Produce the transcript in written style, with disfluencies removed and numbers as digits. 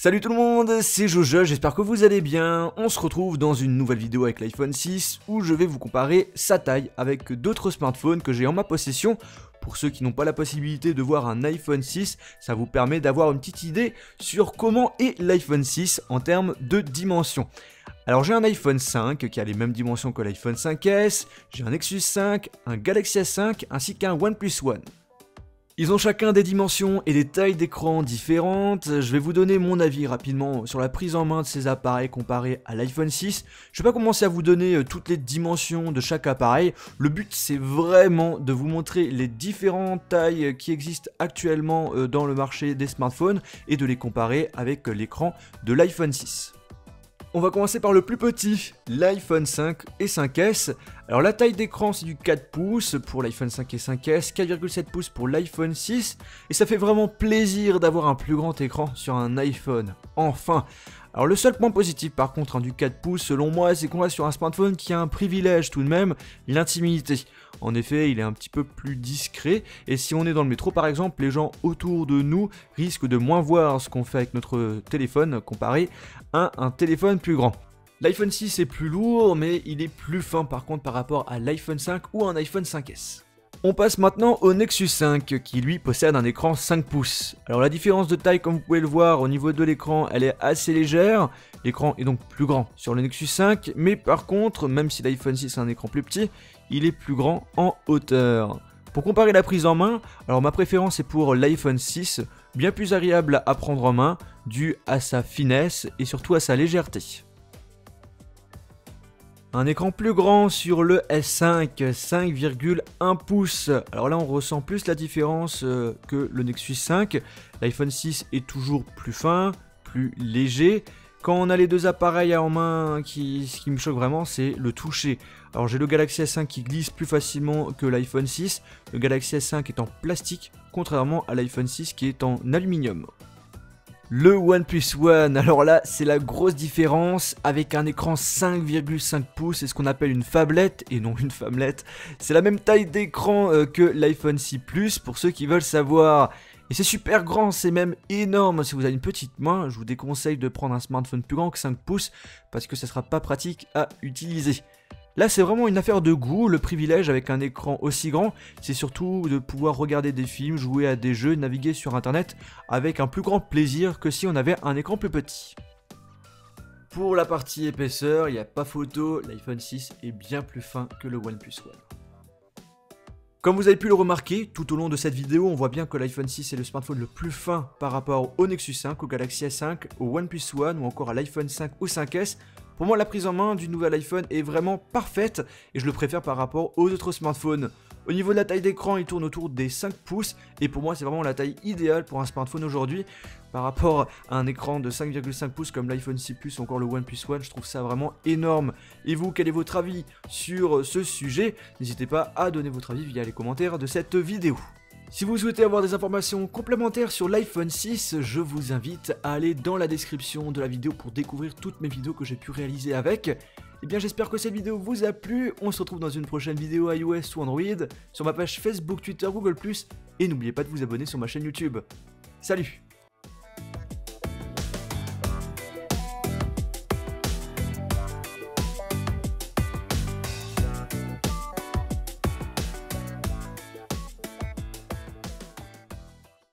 Salut tout le monde, c'est Jojo, j'espère que vous allez bien. On se retrouve dans une nouvelle vidéo avec l'iPhone 6 où je vais vous comparer sa taille avec d'autres smartphones que j'ai en ma possession. Pour ceux qui n'ont pas la possibilité de voir un iPhone 6, ça vous permet d'avoir une petite idée sur comment est l'iPhone 6 en termes de dimensions. Alors j'ai un iPhone 5 qui a les mêmes dimensions que l'iPhone 5S, j'ai un Nexus 5, un Galaxy S5 ainsi qu'un OnePlus One. Ils ont chacun des dimensions et des tailles d'écran différentes. Je vais vous donner mon avis rapidement sur la prise en main de ces appareils comparé à l'iPhone 6. Je vais pas commencer à vous donner toutes les dimensions de chaque appareil. Le but c'est vraiment de vous montrer les différentes tailles qui existent actuellement dans le marché des smartphones et de les comparer avec l'écran de l'iPhone 6. On va commencer par le plus petit, l'iPhone 5 et 5S. Alors la taille d'écran c'est du 4 pouces pour l'iPhone 5 et 5S, 4,7 pouces pour l'iPhone 6. Et ça fait vraiment plaisir d'avoir un plus grand écran sur un iPhone, enfin. Alors le seul point positif par contre du 4 pouces selon moi c'est qu'on va sur un smartphone qui a un privilège tout de même, l'intimité. En effet il est un petit peu plus discret et si on est dans le métro par exemple les gens autour de nous risquent de moins voir ce qu'on fait avec notre téléphone comparé à un téléphone plus grand. L'iPhone 6 est plus lourd mais il est plus fin par contre par rapport à l'iPhone 5 ou un iPhone 5S. On passe maintenant au Nexus 5 qui lui possède un écran 5 pouces. Alors la différence de taille comme vous pouvez le voir au niveau de l'écran elle est assez légère. L'écran est donc plus grand sur le Nexus 5 mais par contre même si l'iPhone 6 a un écran plus petit, il est plus grand en hauteur. Pour comparer la prise en main, alors ma préférence est pour l'iPhone 6, bien plus agréable à prendre en main dû à sa finesse et surtout à sa légèreté. Un écran plus grand sur le S5, 5,1 pouces. Alors là on ressent plus la différence que le Nexus 5. L'iPhone 6 est toujours plus fin, plus léger. Quand on a les deux appareils en main, ce qui me choque vraiment c'est le toucher. Alors j'ai le Galaxy S5 qui glisse plus facilement que l'iPhone 6. Le Galaxy S5 est en plastique, contrairement à l'iPhone 6 qui est en aluminium. Le OnePlus One, alors là c'est la grosse différence avec un écran 5,5 pouces, c'est ce qu'on appelle une phablette et non une femmelette. C'est la même taille d'écran que l'iPhone 6 Plus pour ceux qui veulent savoir. Et c'est super grand, c'est même énorme. Si vous avez une petite main, je vous déconseille de prendre un smartphone plus grand que 5 pouces parce que ça sera pas pratique à utiliser. Là c'est vraiment une affaire de goût, le privilège avec un écran aussi grand, c'est surtout de pouvoir regarder des films, jouer à des jeux, naviguer sur internet avec un plus grand plaisir que si on avait un écran plus petit. Pour la partie épaisseur, il n'y a pas photo, l'iPhone 6 est bien plus fin que le OnePlus One. Comme vous avez pu le remarquer, tout au long de cette vidéo, on voit bien que l'iPhone 6 est le smartphone le plus fin par rapport au Nexus 5, au Galaxy S5, au OnePlus One ou encore à l'iPhone 5 ou 5S. Pour moi, la prise en main du nouvel iPhone est vraiment parfaite et je le préfère par rapport aux autres smartphones. Au niveau de la taille d'écran, il tourne autour des 5 pouces et pour moi, c'est vraiment la taille idéale pour un smartphone aujourd'hui. Par rapport à un écran de 5,5 pouces comme l'iPhone 6 Plus ou encore le OnePlus One, je trouve ça vraiment énorme. Et vous, quel est votre avis sur ce sujet? N'hésitez pas à donner votre avis via les commentaires de cette vidéo. Si vous souhaitez avoir des informations complémentaires sur l'iPhone 6, je vous invite à aller dans la description de la vidéo pour découvrir toutes mes vidéos que j'ai pu réaliser avec. Et bien j'espère que cette vidéo vous a plu, on se retrouve dans une prochaine vidéo iOS ou Android, sur ma page Facebook, Twitter, Google+, et n'oubliez pas de vous abonner sur ma chaîne YouTube. Salut!